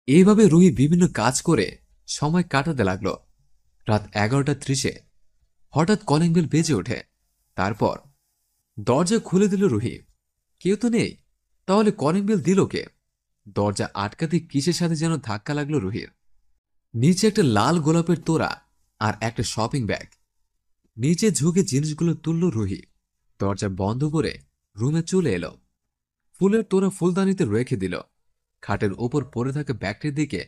এইভাবে রুহি বিভিন্ন কাজ করে সময় কাটাতে লাগলো। রাত 11:30-এ হঠাৎ কলিং বেল বেজে ওঠে। তারপর দরজা খুলে দিল রুহি। কেউ তো নেই, তাহলে কলিং বেল দিল কে? দরজা আটকাতে কিসের সাথে যেন ধাক্কা লাগলো রুহির। নিচে একটা লাল গোলাপের তোড়া আর একটা শপিং ব্যাগ। নিচে ঝুঁকে জিনিসগুলো তুলল রুহি। দরজা বন্ধ করে রুমে চলে এলো। ফুলের তোড়া ফুলদানিতে রেখে দিল। খাটের ওপর পড়ে থাকা ব্যাগটির দিকে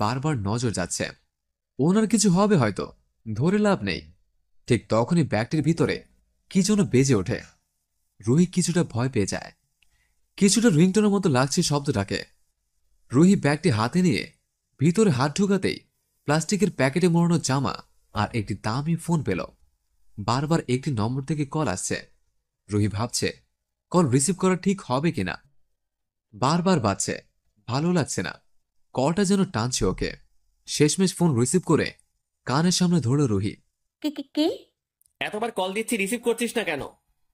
বারবার নজর যাচ্ছে। ওনার কিছু হবে হয়তো, ধরে লাভ নেই। ঠিক তখনই ব্যাগটির ভিতরে কি যেন বেজে ওঠে। রুহি কিছুটা ভয় পেয়ে যায়। কিছুটা রিংটোনের মতো লাগছে শব্দটাকে। রুহি ব্যাগটি হাতে নিয়ে ভিতরে হাত ঢুকাতেই প্লাস্টিকের প্যাকেটে মোড়ানো জামা আর একটি দামি ফোন পেল। বারবার একটি নম্বর থেকে কল আসছে। রুহি ভাবছে কল রিসিভ করা ঠিক হবে কিনা। বারবার বাজছে, ভালো লাগছে না। কলটা যেন টানছে ওকে। শেষমেশ ফোন রিসিভ করে কানের সামনে ধরল রুহি। কে কে কে? এতবার কল দিচ্ছি, রিসিভ করছিস না কেন?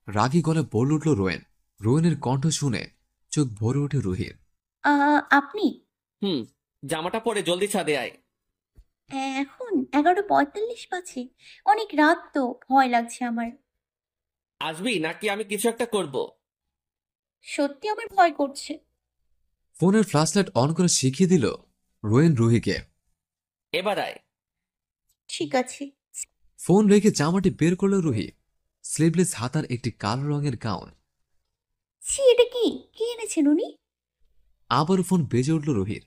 রাগী গলায় বলে উঠল রোয়েন। রোয়েনের কণ্ঠ শুনে চোখ ভরে ওঠে রুহির। আপনি? হুম, জামাটা পরে জলদি ছাদে আয়। এখন 11:45 বাজে। অনেক রাত তো, ভয় লাগছে আমার। আসবি নাকি আমি কিছু একটা করব? সত্যি আমার ভয় করছে। ফোনের ফ্ল্যাশলাইট অন করে শিখিয়ে দিল রোয়েন রুহিকে। এবার আয়। ঠিক আছে। ফোন রেখে জামাটি বের করল রুহি। স্লিভলেস হাতার একটি কালো রঙের গাউন। ছি, এটা কি? কি এনেছেন উনি? আবার ফোন বেজে উঠল রুহির।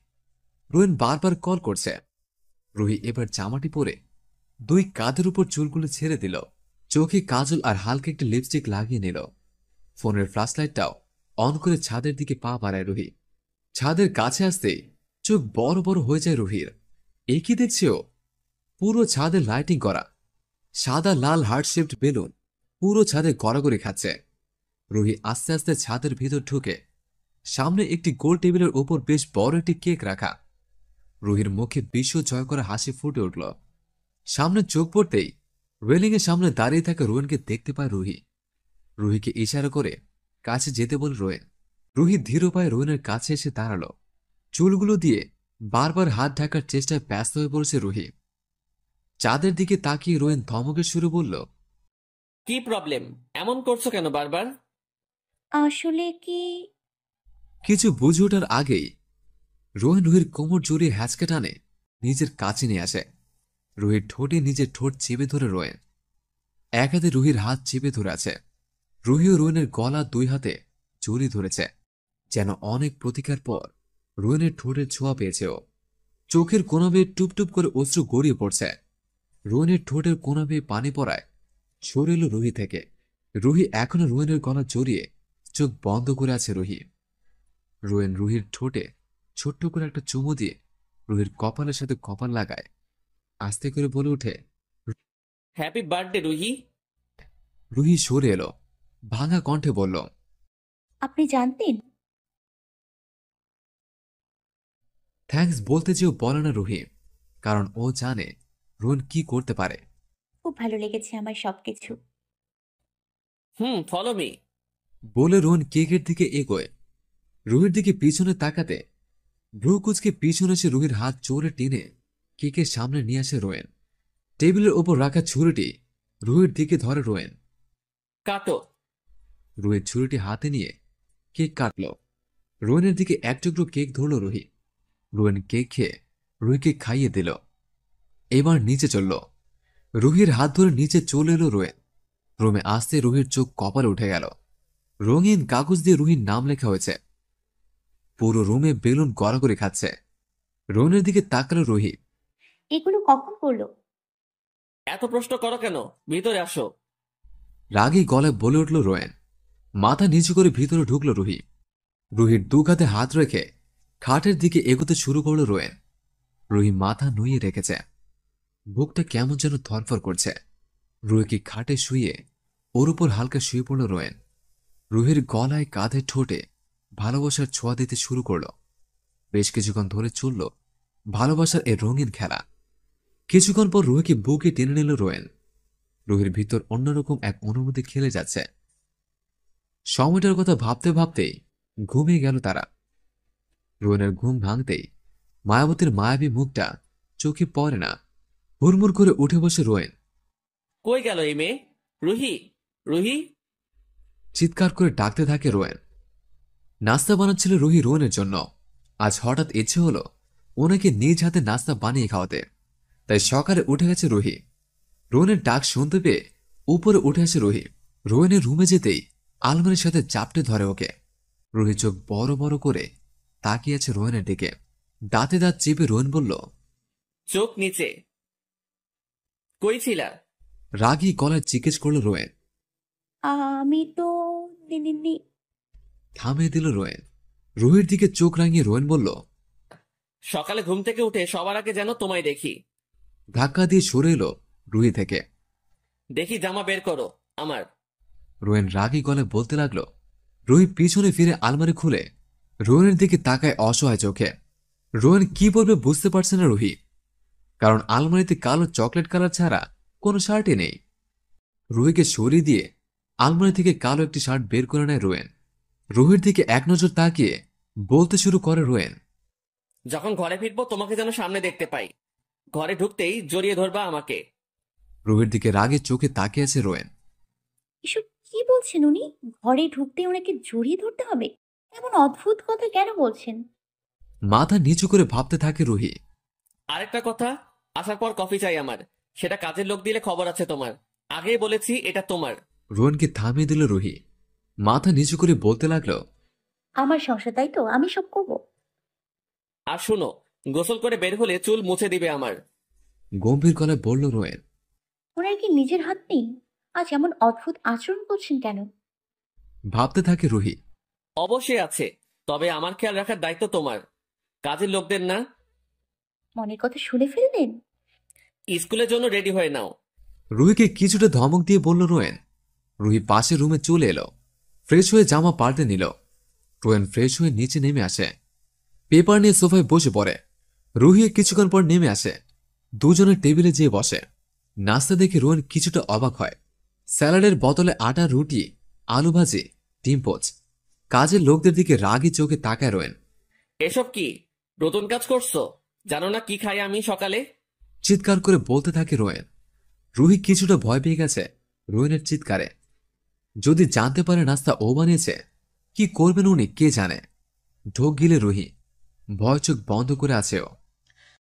রোয়েন বারবার কল করছে। রুহি এবার জামাটি পরে দুই কাঁধের উপর চুলগুলো ছেড়ে দিল। চোখে কাজল আর হালকা একটি লিপস্টিক লাগিয়ে নিল। ফোনের ফ্ল্যাশলাইটটাও অন করে ছাদের দিকে পা বাড়ায় রুহি। ছাদের কাছে আসতেই চোখ বড় বড় হয়ে যায় রুহির। এ কি দেখছে ও? পুরো ছাদে লাইটিং করা সাদা লাল হার্ট শেপড বেলুন পুরো ছাদে গড়াগড়ি খাচ্ছে। রুহি আস্তে আস্তে ছাদের ভিতর ঢুকে সামনে একটি গোল টেবিলের উপর বেশ বড় একটি কেক রাখা। রুহির মুখে বিশ্ব জয় করা হাসি ফুটে উঠল। সামনে চোখ পড়তেই রেলিংয়ের সামনে দাঁড়িয়ে থাকা রোয়েনকে দেখতে পায় রুহি। রুহিকে ইশারা করে কাছে যেতে বলে রোয়েন। রুহি ধীর পায়ে রোয়েনের কাছে এসে দাঁড়াল। চুলগুলো দিয়ে বারবার হাত ঢাকার চেষ্টায় ব্যস্ত হয়ে পড়েছে রুহি। চাঁদের দিকে তাকিয়ে রোয়েন ধমকের সুরে বলল, কি প্রবলেম? এমন করছো কেন বারবার? আসলে কি? কিছু বুঝে ওঠার আগেই রোয়েন রুহির কোমর জড়িয়ে হ্যাঁচকা টানে নিজের কাছে নিয়ে আসে। রুহির ঠোঁটে নিজের ঠোঁট চেপে ধরে রোয়েন। এক হাতে রুহির হাত চেপে ধরে আছে। রুহি ও রোয়েনের গলা দুই হাতে জড়িয়ে ধরেছে। যেন অনেক প্রতিকার পর রোয়েনের ঠোঁটের ছোঁয়া পেয়েছে ও। চোখের কোনা বেয়ে টুপটুপ করে অশ্রু গড়িয়ে পড়ছে। রোয়েনের ঠোঁটের কোনা বেয়ে পানি পড়ায় সরে এলো রুহি থেকে। রুহি এখনো রোয়েনের গলা জড়িয়ে চোখ বন্ধ করে আছে রুহি। রোয়েন রুহির ঠোঁটে ছোট্ট করে একটা চুমু দিয়ে রুহির কপালের সাথে কপাল লাগায়। আস্তে করে বলে ওঠে, হ্যাপি বার্থডে রুহি। রুহি সরে এলো, ভাঙা কণ্ঠে বলল, আপনি জানতেন? থ্যাঙ্কস বলতে চেয়েও বলে না রুহি, কারণ ও জানে রোয়েন কি করতে পারে। খুব ভালো লেগেছে আমার সবকিছু। Follow me. বলে রোয়েন কেকের দিকে এগোয়। রুহির দিকে পিছনে তাকাতে ভ্রু কুচকে পিছনে এসে রুহির হাত জোরে টেনে কেকের সামনে নিয়ে আসে রোয়েন। টেবিলের ওপর রাখা ছুরিটি রুহির দিকে ধরে রোয়েন। কাটো। রুহির ছুরিটি হাতে নিয়ে কেক কাটল। রোয়েনের দিকে এক টুকরো কেক ধরল রুহি। রোয়েন কেক খেয়ে রুহিকে খাইয়ে দিল। এবার নিচে চলল। রুহির হাত ধরে নিচে চলে এলো রোয়েন। রুমে আসতে রুহির চোখ কপালে উঠে গেল। রঙিন কাগজ দিয়ে রুহির নাম লেখা হয়েছে। পুরো রুমে বেলুন গড়াগড়ি খাচ্ছে। রোয়েনের দিকে তাকালো রুহি। এগুলো কখন করলো? এত প্রশ্ন করো কেন? ভিতরে আসো। রাগী গলায় বলে উঠল রোয়েন। মাথা নিচু করে ভিতরে ঢুকল রুহি। রুহির দু কাঁধে হাত রেখে খাটের দিকে এগোতে শুরু করল রোয়েন। রুহি মাথা নুইয়ে রেখেছে। বুকটা কেমন যেন ধরফর করছে। রুহিকে খাটে শুয়ে ওর উপর হালকা শুয়ে পড়ল রোয়েন। রুহির গলায় কাঁধে ঠোঁটে ভালোবাসার ছোঁয়া দিতে শুরু করল। বেশ কিছুক্ষণ ধরে চলল ভালোবাসার এ রঙিন খেলা। কিছুক্ষণ পর রুহিকে বুকে টেনে নিল রোয়েন। রুহির ভিতর অন্যরকম এক অনুভূতি খেলে যাচ্ছে। সময়টার কথা ভাবতে ভাবতেই ঘুমিয়ে গেল তারা। রোয়েনের ঘুম ভাঙতেই মায়াবতীর মায়াবী মুখটা চোখে পড়ে না। হুড়মুড় করে উঠে বসে রোয়েন। কই গেল এই মেয়ে? রুহি, রুহি। চিৎকার করে ডাকতে থাকে রোয়েন। নাস্তা বানাচ্ছিল রুহি রোয়েনের জন্য। আজ হঠাৎ ইচ্ছে হলো ওনাকে নিজ হাতে নাস্তা বানিয়ে খাওয়াতে, তাই সকালে উঠে গেছে রুহি। রোয়েনের ডাক শুনতে পেয়ে উপরে উঠে আসে রুহি। রোয়েনের রুমে যেতেই আলমারির সাথে চাপটে ধরে ওকে। রুহি চোখ বড় বড় করে তাকিয়ে আছে রোয়েনের দিকে। দাঁতে দাঁত চেপে রোয়েন বলল, চোখ নিচে। কই ছিলা? রাগী গলায় জিজ্ঞেস করল রোয়েন। আমি তো থামিয়ে দিল রোয়েন। রুহির দিকে চোখ রাঙিয়ে রোয়েন বলল, সকালে ঘুম থেকে উঠে সবার আগে যেন তোমায় দেখি। ধাক্কা দিয়ে সরে এলো রুহি থেকে। দেখি জামা বের করো আমার। রোয়েন রাগী গলায় বলতে লাগলো। রুহি পিছনে ফিরে আলমারি খুলে রোয়েনের দিকে তাকায় অসহায় চোখে। রোয়েন কি বলবে বুঝতে পারছে না রুহি, কারণ আলমারিতে কালো চকলেট কালার ছাড়া কোনো শার্টই নেই। রুহিকে সরিয়ে দিয়ে আলমারি থেকে কালো একটি শার্ট বের করে নেয় রোয়েন। রুহির দিকে এক নজর তাকিয়ে বলতে শুরু করে রোয়েন, যখন ঘরে ফিরবো তোমাকে যেন সামনে দেখতে পাই। ঘরে ঢুকতেই জড়িয়ে ধরবা আমাকে। রুহির দিকে রাগে চোখে তাকিয়ে আছে রোয়েন। এসব কি বলছেন উনি? ঘরে ঢুকতে ওনাকে জড়িয়ে ধরতে হবে? এমন অদ্ভুত কথা কেন বলছেন? মাথা নিচু করে ভাবতে থাকে রুহি। আরেকটা কথা, আসার পর কফি চাই আমার। সেটা কাজের লোক দিলে খবর আছে তোমার। আগেই বলেছি এটা তোমার। রোয়েনকে থামিয়ে দিল রুহি। মাথা নিচু করে বলতে লাগলো, আমার সংসার, তাই তো আমি সব করব। আর শুনো, গোসল করে বের হলে চুল মুছে দিবে আমার। গম্ভীর গলায় বলল রোয়েন। ওনার কি নিজের হাত নেই? আজ এমন অদ্ভুত আচরণ করছেন কেন? ভাবতে থাকে রুহি। অবশ্যই আছে, তবে আমার খেয়াল রাখার দায়িত্ব তোমার, কাজের লোকদের না। মনের কথা শুনে ফেললেন? স্কুলের জন্য রেডি হয়ে নাও। রুহিকে কিছুটা ধমক দিয়ে বলল রোয়েন। রুহি পাশের রুমে চলে এলো। ফ্রেশ হয়ে জামা পাল্টে নিল। রোয়েন ফ্রেশ হয়ে নিচে নেমে আসে। পেপার নিয়ে সোফায় বসে পড়ে। রুহি কিছুক্ষণ পর নেমে আসে। দুজনের টেবিলে যেয়ে বসে। নাস্তা দেখে রোয়েন কিছুটা অবাক হয়। স্যালাডের বদলে আটা, রুটি, আলু ভাজি, ডিম পোচ। কাজের লোকদের দিকে রাগী চোখে তাকায় রোয়েন। এসব কি নতুন কাজ করছো? জানো না কি খাই আমি সকালে? চিৎকার করে বলতে থাকে রোয়েন। রুহি কিছুটা ভয় পেয়ে গেছে রোয়েনের চিৎকারে। যদি জানতে পারে নাস্তা ও বানিয়েছে, কি করবেন উনি কে জানে। ঢোক গিলে রুহি। ভয় চোখ বন্ধ করে আছে ও।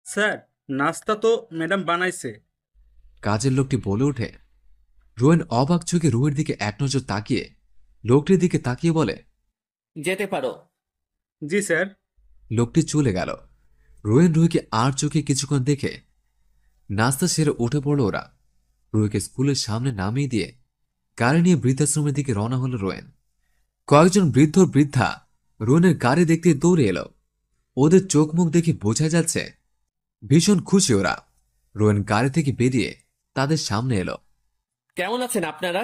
স্যার, নাস্তা তো ম্যাডাম বানাইছে। কাজের লোকটি বলে ওঠে। রোয়েন অবাক চোখে রুহির দিকে এক নজর তাকিয়ে লোকটির দিকে তাকিয়ে বলে, যেতে পারো। জি স্যার। লোকটি চলে গেল। রোয়েন রুহিকে আর চোখে কিছুক্ষণ দেখে নাস্তা সেরে উঠে পড়ল ওরা। রুহিকে স্কুলের সামনে নামিয়ে দিয়ে গাড়ি নিয়ে বৃদ্ধাশ্রমের দিকে রওনা হলো রোয়েন। কয়েকজন বৃদ্ধ বৃদ্ধা রোয়েনের গাড়ি দেখতে দৌড়ে এলো। ওদের চোখ মুখ দেখে বোঝা যাচ্ছে ভীষণ খুশি ওরা। রোয়েন গাড়ি থেকে বেরিয়ে তাদের সামনে এলো। কেমন আছেন আপনারা?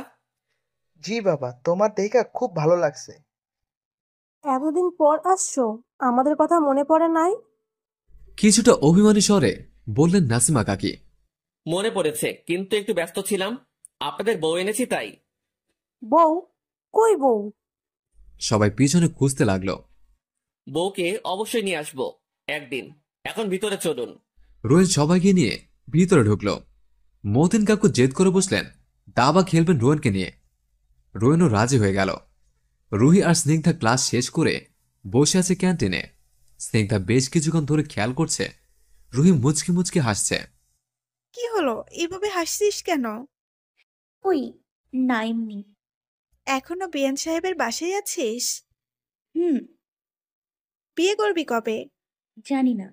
জি বাবা, তোমার দেখা খুব ভালো লাগছে। এতদিন পর আসছো, আমাদের কথা মনে পড়ে নাই? কিছুটা অভিমানী স্বরে বললেন নাসিমা কাকি। মনে পড়েছে, কিন্তু একটু ব্যস্ত ছিলাম। আপনাদের বউ এনেছি তাই। বউ? কই বউ? সবাই পিছনে খুঁজতে লাগলো। বউকে অবশ্যই নিয়ে আসবো একদিন। এখন ভিতরে চলুন। রোয়েন সবাইকে নিয়ে ভিতরে ঢুকল। মতিন কাকু জেদ করে বসলেন দাবা খেলবেন রোয়েনকে নিয়ে। রোয়েনও রাজি হয়ে গেল। রুহি আর স্নিগ্ধা ক্লাস শেষ করে বসে আছে ক্যান্টিনে। স্নিগ্ধা বেশ কিছুক্ষণ ধরে খেয়াল করছে রুহি মুচকি মুচকি হাসছে। কি হলো, এইভাবে হাসছিস কেন? ওই না, এমনি। এখনো বিয়ান সাহেবের বাসায় আছিস? হুম। বিয়ে করবি কবে? জানি না।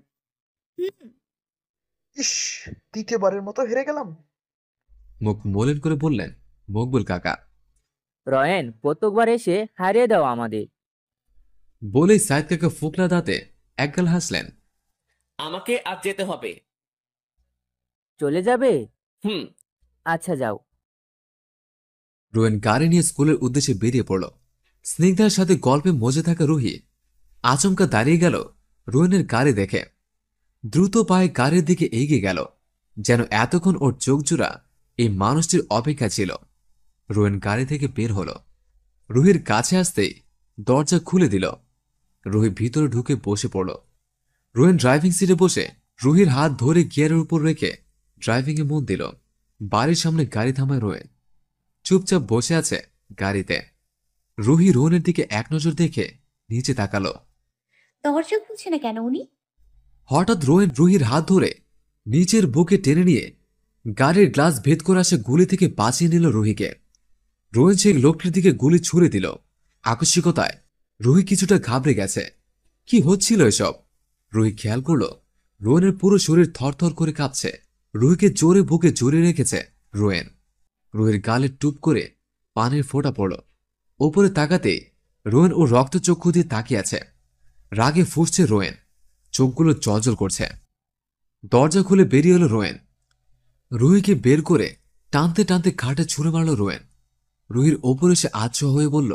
হুম। ইস, দ্বিতীয়বারের মতো হেরে গেলাম। মুখ মলিন করে বললেন মকবুল কাকা। রয়েন, প্রত্যেকবার এসে হারিয়ে দাও আমাদের। বলেই সাইদ কাকা ফুকলা দাঁতে একগাল হাসলেন। আমাকে আজ যেতে হবে। চলে যাবে? হুম। আচ্ছা যাও। রোয়েন গাড়ি নিয়ে স্কুলের উদ্দেশ্যে বেরিয়ে পড়ল। স্নিগ্ধার সাথে গল্পে মজে থাকা রুহি আচমকা দাঁড়িয়ে গেল রোয়েনের গাড়ি দেখে। দ্রুত পায়ে গাড়ির দিকে এগিয়ে গেল, যেন এতক্ষণ ওর চোখ জোড়া এই মানুষটির অপেক্ষা ছিল। রোয়েন গাড়ি থেকে বের হল। রুহির কাছে আসতেই দরজা খুলে দিল। রুহি ভিতরে ঢুকে বসে পড়ল। রোয়েন ড্রাইভিং সিটে বসে রুহির হাত ধরে গিয়ারের উপর রেখে ড্রাইভিংয়ে মন দিল। বাড়ির সামনে গাড়ি থামায় রোয়েন। চুপচাপ বসে আছে গাড়িতে। রুহি রোয়েনের দিকে এক নজর দেখে নিচে তাকালো। দরজা খুলছে না কেন উনি? হঠাৎ রোয়েন রুহির হাত ধরে নিচের বুকে টেনে নিয়ে গাড়ির গ্লাস ভেদ করে আসা গুলি থেকে বাঁচিয়ে নিল রুহিকে। রোয়েন সেই লোকটির দিকে গুলি ছুড়ে দিল। আকস্মিকতায় রুহি কিছুটা ঘাবড়ে গেছে। কি হচ্ছিল এসব? রুহি খেয়াল করল রোয়েনের পুরো শরীর থরথর করে কাঁপছে। রুহিকে জোরে বুকে জড়িয়ে রেখেছে রোয়েন। রুহির গালে টুপ করে পানির ফোঁটা পড়ল। ওপরে তাকাতেই রোয়েন ও রক্তচক্ষু দিয়ে তাকিয়ে আছে। রাগে ফুঁসছে রোয়েন, চোখগুলো জলজল করছে। দরজা খুলে বেরিয়ে এলো রোয়েন। রুহিকে বের করে টানতে টানতে খাটে ছুঁড়ে মারল রোয়েন। রুহির ওপরে সে আচ্ছা হয়ে বলল,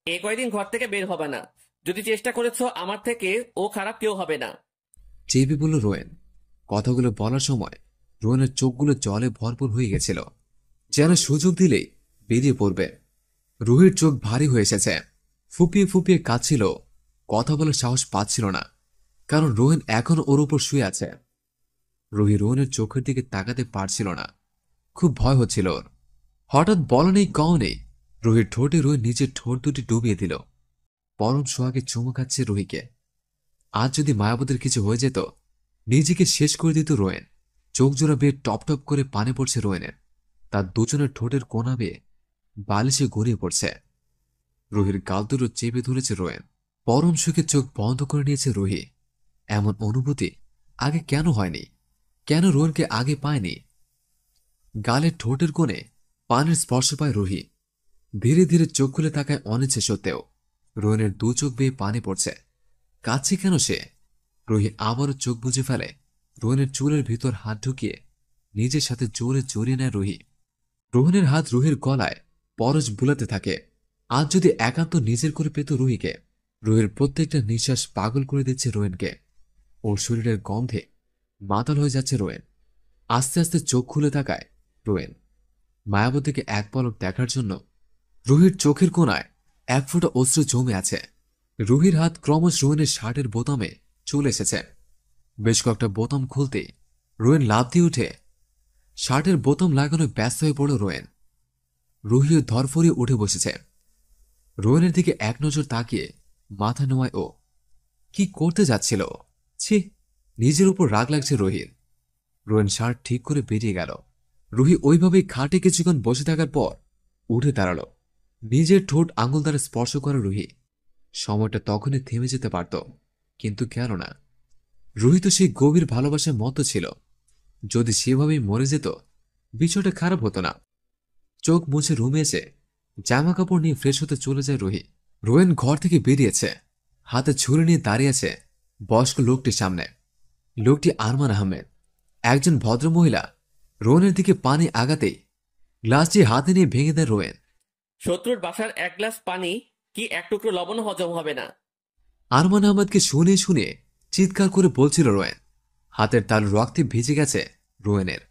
এ কয়দিন ঘর থেকে বের হবে না। যদি চেষ্টা করেছো আমার থেকে, ও খারাপ কেউ হবে না। চেপে বলল রোয়েন। কথাগুলো বলার সময় রোয়েনের চোখগুলো জলে ভরপুর হয়ে গেছিল, যেন সুযোগ দিলেই বেরিয়ে পড়বে। রুহির চোখ ভারী হয়ে এসেছে, ফুপিয়ে ফুপিয়ে কাঁদছিল। কথা বলার সাহস পাচ্ছিল না, কারণ রোয়েন এখন ওর উপর শুয়ে আছে। রুহি রোয়েনের চোখের দিকে তাকাতে পারছিল না, খুব ভয় হচ্ছিল ওর। হঠাৎ বলা নেই কও নেই রুহির ঠোঁটে রোয়েন নিজের ঠোঁট দুটি ডুবিয়ে দিল। পরম সোহাগে চুমু খাচ্ছে রুহিকে। আজ যদি মায়াবতীর কিছু হয়ে যেত, নিজেকে শেষ করে দিত রোয়েন। চোখ জোড়া বেয়ে টপ টপ করে পানি পড়ছে রোয়েনের। তার দুজনের ঠোঁটের কোনা বেয়ে বালিশে গড়িয়ে পড়ছে। রুহির গাল দুটো চেপে ধরেছে রোয়েন। পরম সুখে চোখ বন্ধ করে নিয়েছে রুহি। এমন অনুভূতি আগে কেন হয়নি? কেন রোয়েনকে আগে পায়নি? গালের ঠোঁটের কোণে পানির স্পর্শ পায় রুহি। ধীরে ধীরে চোখ খুলে তাকায় অনিচ্ছে সত্ত্বেও। রোয়েনের দু চোখ বেয়ে পানি পড়ছে। কাছে কেন সে? রুহি আবারও চোখ বুজে ফেলে। রোয়েনের চুলের ভিতর হাত ঢুকিয়ে নিজের সাথে জোরে জড়িয়ে নেয় রুহি। রোহনের হাত রুহির গলায় পরশ বুলাতে থাকে। আজ যদি একান্ত নিজের করে পেত রুহিকে। রুহির প্রত্যেকটা নিঃশ্বাস পাগল করে দিচ্ছে রোয়েনকে। ওর শরীরের গন্ধে মাতাল হয়ে যাচ্ছে রোয়েন। আস্তে আস্তে চোখ খুলে তাকায় রোয়েন। মায়াবতীকে এক পলক দেখার জন্য রুহির চোখের কোণায় এক ফোঁটা অশ্রু জমে আছে। রুহির হাত ক্রমশ রোয়েনের শার্টের বোতামে চলে এসেছে। বেশ কয়েকটা বোতাম খুলতেই রোয়েন লাফ দিয়ে উঠে শার্টের বোতাম লাগানো ব্যস্ত হয়ে পড়ল রোয়েন। রুহিও ধরফরিয়ে উঠে বসেছে। রোয়েনের দিকে এক নজর তাকিয়ে মাথা নোয়ায় ও। কি করতে যাচ্ছিল? ছি, নিজের উপর রাগ লাগছে রুহির। রোয়েন শার্ট ঠিক করে বেরিয়ে গেল। রুহি ওইভাবেই খাটে কিছুক্ষণ বসে থাকার পর উঠে দাঁড়াল। নিজের ঠোঁট আঙুল দ্বারা স্পর্শ করে রুহি। সময়টা তখনই থেমে যেতে পারত, কিন্তু গেল না। রুহি তো সেই গভীর ভালোবাসার মতো ছিল। যদি সেভাবেই মরে যেত, বিষয়টা খারাপ হতো না। চোখ মুছে রুমে এসে জামা কাপড় নিয়ে ফ্রেশ হতে চলে যায় রুহি। রোয়েন ঘর থেকে বেরিয়েছে, হাতে ছুরি নিয়ে দাঁড়িয়ে আছে বয়স্ক লোকটির সামনে। লোকটি আরমান আহমেদ, একজন ভদ্রমহিলা। রোয়েনের দিকে পানি আগাতেই গ্লাসটি হাতে নিয়ে ভেঙে দেয় রোয়েন। শত্রুর বাসার এক গ্লাস পানি কি এক টুকরো লবণ হজম হবে না? আরমান আহমেদকে শুনে শুনে চিৎকার করে বলছিল রোয়েন। হাতের তালু রক্তে ভিজে গেছে রোয়েনের।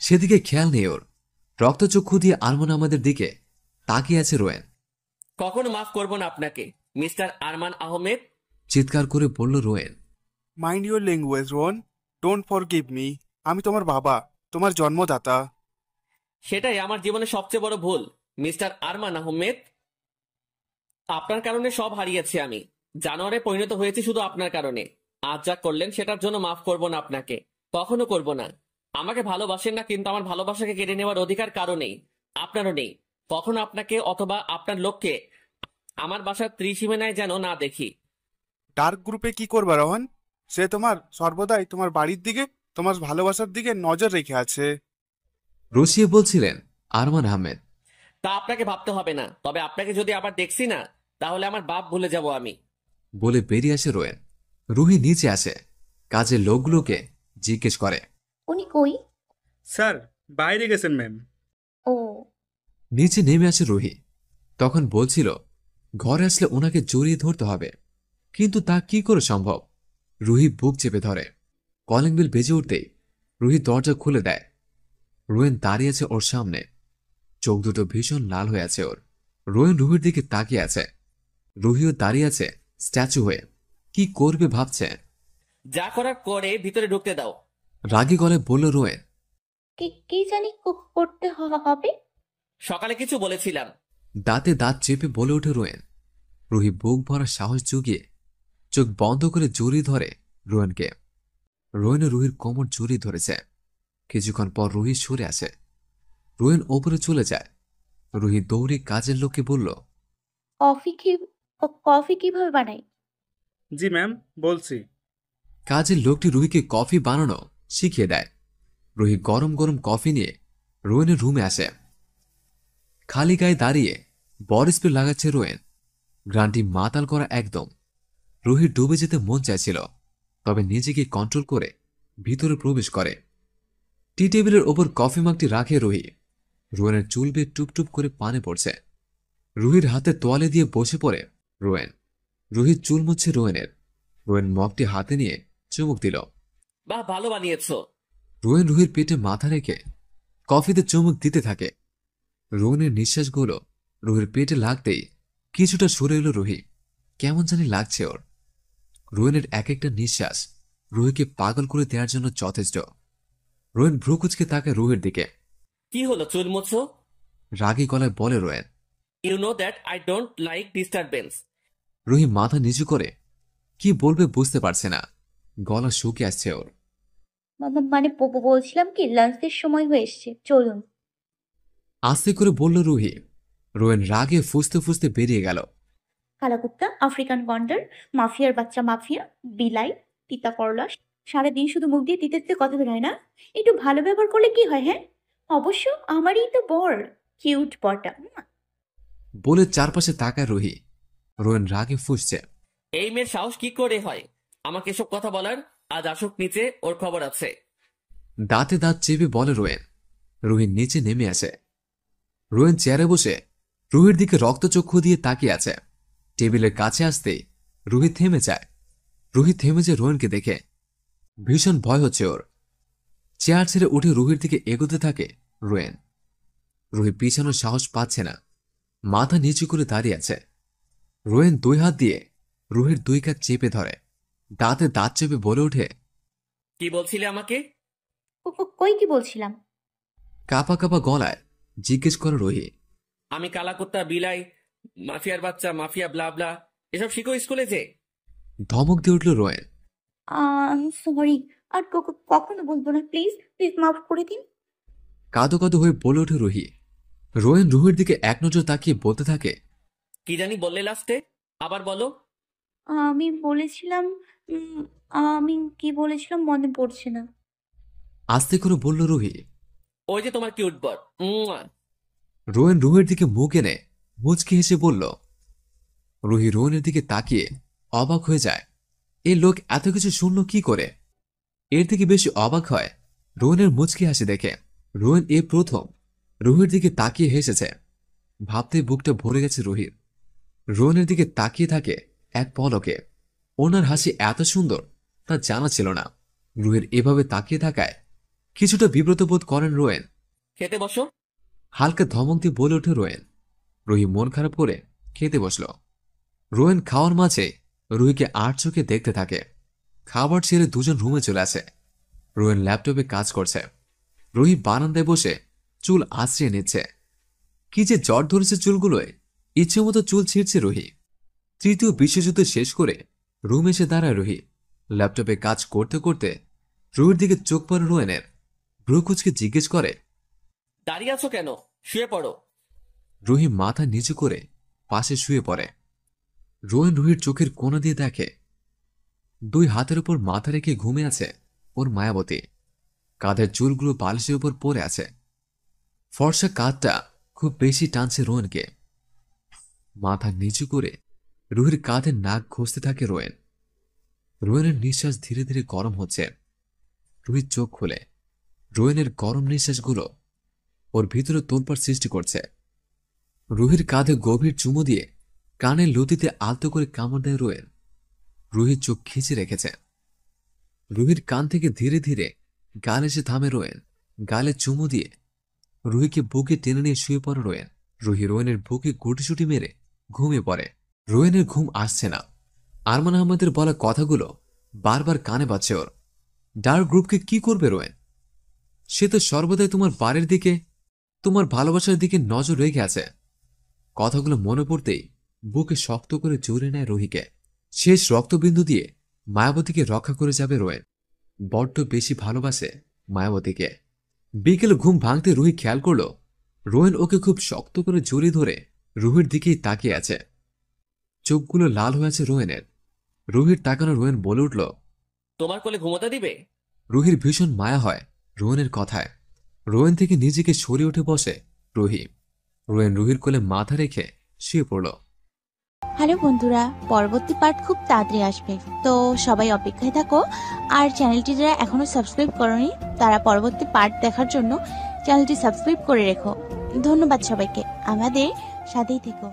সেদিকে খেয়াল নেই ওর। রক্তচক্ষু দিয়ে আরমান আহমেদের দিকে তাকিয়ে আছে রোয়েন। কখনো মাফ করব না আপনাকে, মিস্টার আরমান আহমেদ। চিৎকার করে বলল Royen. Mind your language Rohan, don't forgive me. আমি তোমার বাবা, তোমার জন্মদাতা। সেটাই আমার জীবনে সবচেয়ে বড় ভুল, মিস্টার আরমান আহমেদ। আপনার কারণে সব হারিয়েছি আমি। জানোয়ারে পরিণত হয়েছি শুধু আপনার কারণে। আজ যা করলেন সেটার জন্য মাফ করব না আপনাকে, কখনো করব না। আমাকে ভালোবাসেন না, কিন্তু আমার ভালোবাসাকে কেড়ে নেওয়ার অধিকার কারো নেই, আপনারও নেই। কখনো আপনাকে অথবা আপনার লোককে আমার বাসার ত্রিসীমানায় যেন না দেখি। ডার্ক গ্রুপে কি করবে রোহন? সে তোমার সর্বদাই তোমার বাড়ির দিকে, তোমার ভালোবাসার দিকে নজর রেখে আছে। রসিয়ে বলছিলেন আরমান আহমেদ। তা আপনাকে ভাবতে হবে না, তবে আপনাকে যদি আবার দেখছি না, তাহলে আমার বাপ ভুলে যাব আমি। বলে বেরিয়ে আসে রোয়েন। রুহি নিচে আসে, কাজের লোকগুলোকে জিজ্ঞেস করে, উনি কই? স্যার, বাইরে গেছেন ম্যাম। ও, নিচে নেমে আসে রুহি। তখন বলছিল ঘরে আসলে ওনাকে জড়িয়ে ধরতে হবে, কিন্তু তা কি করে সম্ভব? রুহি বুক চেপে ধরে। কলিং বেল বেজে উঠতেই রুহি দরজা খুলে দেয়। রোয়েন দাঁড়িয়ে আছে ওর সামনে। চোখ দুটো ভীষণ লাল হয়ে আছে ওর। রোয়েন রুহির দিকে তাকিয়ে আছে। রুহিও দাঁড়িয়ে আছে স্ট্যাচু হয়ে, কি করবে ভাবছে। যা করার করে ভিতরে ঢুকতে দাও। রাগী গলায় বলল রোয়েন। কি জানি করতে হবে। সকালে কিছু বলেছিলাম। দাঁতে দাঁত চেপে বলে ওঠে রোয়েন। রুহি বুক ভরা সাহস জুগিয়ে চোখ বন্ধ করে জড়িয়ে ধরে রোয়েনকে। রোয়েন রুহির কোমর জড়িয়ে ধরেছে। কিছুক্ষণ পর রুহি সরে আসে। রোয়েন ওপরে চলে যায়। রুহি দৌড়ে কাজের লোককে বলল, কফি কিভাবে বানাই? জি ম্যাম, বলছি। কাজের লোকটি রুহিকে কফি বানানো শিখিয়ে দেয়। রুহি গরম গরম কফি নিয়ে রোয়েনের রুমে আসে। খালি গায়ে দাঁড়িয়ে বডি স্প্রে লাগাচ্ছে রোয়েন। গ্রানটি মাতাল করা একদম। রুহির ডুবে যেতে মন চাইছিল, তবে নিজেকে কন্ট্রোল করে ভিতরে প্রবেশ করে। টি টেবিলের ওপর কফি মাগটি রাখে রুহি। রোয়েনের চুল বেয়ে টুপটুপ করে পানে পড়ছে। রুহির হাতে তোয়ালে দিয়ে বসে পড়ে রোয়েন। রুহির চুল মুছছে রোয়েনের। রোয়েন মগটি হাতে নিয়ে চুমুক দিল। বাহ, ভালো বানিয়েছো। রোয়েন রুহির পেটে মাথা রেখে কফিতে চুমুক দিতে থাকে। রোয়েনের নিঃশ্বাসগুলো রুহির পেটে লাগতেই কিছুটা সরে এলো রুহি। কেমন জানি লাগছে ওর। রোয়েনের এক একটা নিঃশ্বাস রুহিকে পাগল করে দেওয়ার জন্য যথেষ্ট। রোয়েন ভ্রুকুচকে তাকায় রুহির দিকে। কি হলো, চুল মুছো? রাগী গলায় বলে Royen. You know that I don't like disturbance. Ruhi মাথা নিচু করে কি বলবে বুঝতে পারছে না। গলা শুকিয়ে আসছে ওর। মানে বলছিলাম কি, লাঞ্চের সময় হয়ে এসছে, চলুন। আস্তে করে বলল রুহি। রোয়েন রাগে ফুসতে ফুসতে বেরিয়ে গেল। কালাকুত্তা, আফ্রিকান গন্ডার, মাফিয়ার বাচ্চা মাফিয়া, বিলাই, তিতা করলা, সারাদিন শুধু মুখ দিয়ে তিতে তিতে কথা বেরোয় না? একটু ভালো ব্যবহার করলে কি হয়? হ্যাঁ, অবশ্য আমারই তো বর, কিউট বরটা। বলে চারপাশে তাকায় রুহি। রোয়েন রাগে ফুসছে। এই মেয়ের সাহস কি করে হয় আমাকে এসব কথা বলার? আজ আসুক নিচে, ওর খবর আছে। দাঁতে দাঁত চেপে বলে রোয়েন। রুহি নিচে নেমে আসে। রোয়েন চেয়ারে বসে রুহির দিকে রক্তচক্ষু দিয়ে তাকিয়ে আছে। টেবিলের কাছে আসতেই রুহি থেমে যায়। রুহি থেমে যায় রোয়েনকে দেখে। ভীষণ ভয় হচ্ছে ওর। চেয়ার ছেড়ে উঠে রুহির দিকে এগোতে থাকে রোয়েন। রুহি পিছানোর সাহস পাচ্ছে না, মাথা নিচু করে দাঁড়িয়ে আছে। রোয়েন দুই হাত দিয়ে রুহির দুই কাঁধ চেপে ধরে। দাঁতে দাঁত চেপে বলে ওঠে। কি বলছিলে আমাকে? কই কি বলছিলাম? কাপা কাপা গলায় জিজ্ঞেস করে রুহি। আমি কালাকুত্তা, বিলাই, মাফিয়ার বাচ্চা, মাফিয়া ব্লা ব্লা এসব শিখো স্কুলে যে? ধমক দিয়ে উঠল রোয়েন। সরি, আর কখনো বলবো না, প্লিজ প্লিজ মাফ করে দিন। কাঁদো কাঁদো হয়ে বলে ওঠে রুহি। রোয়েন রুহির দিকে এক নজর তাকিয়ে বলতে থাকে। কি জানি বললে লাস্টে, আবার বলো। আমি বলেছিলাম, আমি কি বলেছিলাম মনে পড়ছে না। আস্তে করে বলল রুহি। ওই যে তোমার কিউট বর। রোয়েন রুহির দিকে মুখ এনে মুচকি হেসে বলল। রুহি রোয়েনের দিকে তাকিয়ে অবাক হয়ে যায়। এই লোক এত কিছু শুনল কি করে? এর থেকে বেশি অবাক হয় রোয়েনের মুচকি হাসি দেখে। রোয়েন এ প্রথম রুহির দিকে তাকিয়ে হেসেছে। ভাবতে বুকটা ভরে গেছে রুহির। রোয়েনের দিকে তাকিয়ে থাকে এক পলকে। ওনার হাসি এত সুন্দর তা জানা ছিল না। রুহির এভাবে তাকিয়ে থাকায় কিছুটা বিব্রত বোধ করেন রোয়েন। খেতে বসো। হালকা ধমক দিয়ে বলে ওঠে রোয়েন। রুহি মন খারাপ করে খেতে বসল। রোয়েন খাওয়ার মাঝে রুহিকে আর চোখে দেখতে থাকে। খাবার ছেড়ে দুজন রুমে চলে আসে। রোয়েন ল্যাপটপে কাজ করছে। রুহি বারান্দায় বসে চুল আঁচড়িয়ে নিচ্ছে। কি যে জ্বর ধরেছে চুলগুলোয়, ইচ্ছে মতো চুল ছিঁড়ছে রুহি। তৃতীয় বিশ্বযুদ্ধ শেষ করে রুম এসে দাঁড়ায় রুহি। ল্যাপটপে কাজ করতে করতে রুহির দিকে চোখ পড়ে রোয়েনের। ভ্রুকুচকে জিজ্ঞেস করে। দাঁড়িয়ে আছো কেন? শুয়ে পড়ো। রুহি মাথা নিচু করে পাশে শুয়ে পড়ে। রোয়েন রুহির চোখের কোণা দিয়ে দেখে দুই হাতের উপর মাথা রেখে ঘুমে আছে ওর মায়াবতী। কাঁধের চুলগুলো বালিশের উপর পড়ে আছে। ফর্সা কাঁধটা খুব বেশি টানছে রোয়েনকে। মাথা নিচু করে রুহির কাঁধে নাক ঘষতে থাকে রোয়েন। রোয়েনের নিঃশ্বাস ধীরে ধীরে গরম হচ্ছে। রুহির চোখ খুলে রোয়েনের গরম নিঃশ্বাসগুলো ওর ভিতরে তোলপাড় সৃষ্টি করছে। রুহির কাঁধে গভীর চুমু দিয়ে কানের লতিতে আলতো করে কামড় দেয় রোয়েন। রুহির চোখ খিচে রেখেছে। রুহির কান থেকে ধীরে ধীরে গাল এসে থামে রোয়েন। গালে চুমু দিয়ে রুহিকে বুকে টেনে নিয়ে শুয়ে পড়ে রোয়েন। রুহি রোয়েনের বুকে গুটিসুটি মেরে ঘুমিয়ে পড়ে। রোয়েনের ঘুম আসছে না। আরমান আহমেদের বলা কথাগুলো বারবার কানে বাজছে ওর। ডার্ক গ্রুপকে কি করবে রোয়েন? সে তো সর্বদাই তোমার বাড়ির দিকে, তোমার ভালোবাসার দিকে নজর রেখে আছে। কথাগুলো মনে পড়তেই বুকে শক্ত করে জড়িয়ে নেয় রুহিকে। শেষ রক্তবিন্দু দিয়ে মায়াবতীকে রক্ষা করে যাবে রোয়েন। বড্ড বেশি ভালোবাসে মায়াবতীকে। বিকেল ঘুম ভাঙতে রুহি খেয়াল করল রোয়েন ওকে খুব শক্ত করে জড়িয়ে ধরে রুহির দিকেই তাকিয়ে আছে। চোখগুলো লাল হয়ে আছে রোয়েনের। রুহির তাকানো রোয়েন বলে উঠল, তোমার কোলে ঘুমোতে দিবে? রুহির ভীষণ মায়া হয় রোয়েনের কথায়। রোয়েন থেকে নিজেকে সরিয়ে উঠে বসে রুহি। রোয়েন রুহির কোলে মাথা রেখে শুয়ে পড়ল। হ্যালো বন্ধুরা, পরবর্তী পার্ট খুব তাড়াতাড়ি আসবে, তো সবাই অপেক্ষায় থাকো। আর চ্যানেলটি যারা এখনো সাবস্ক্রাইব করনি তারা পরবর্তী পার্ট দেখার জন্য চ্যানেলটি সাবস্ক্রাইব করে রেখো। ধন্যবাদ সবাইকে, আমাদের সাথেই থেকো।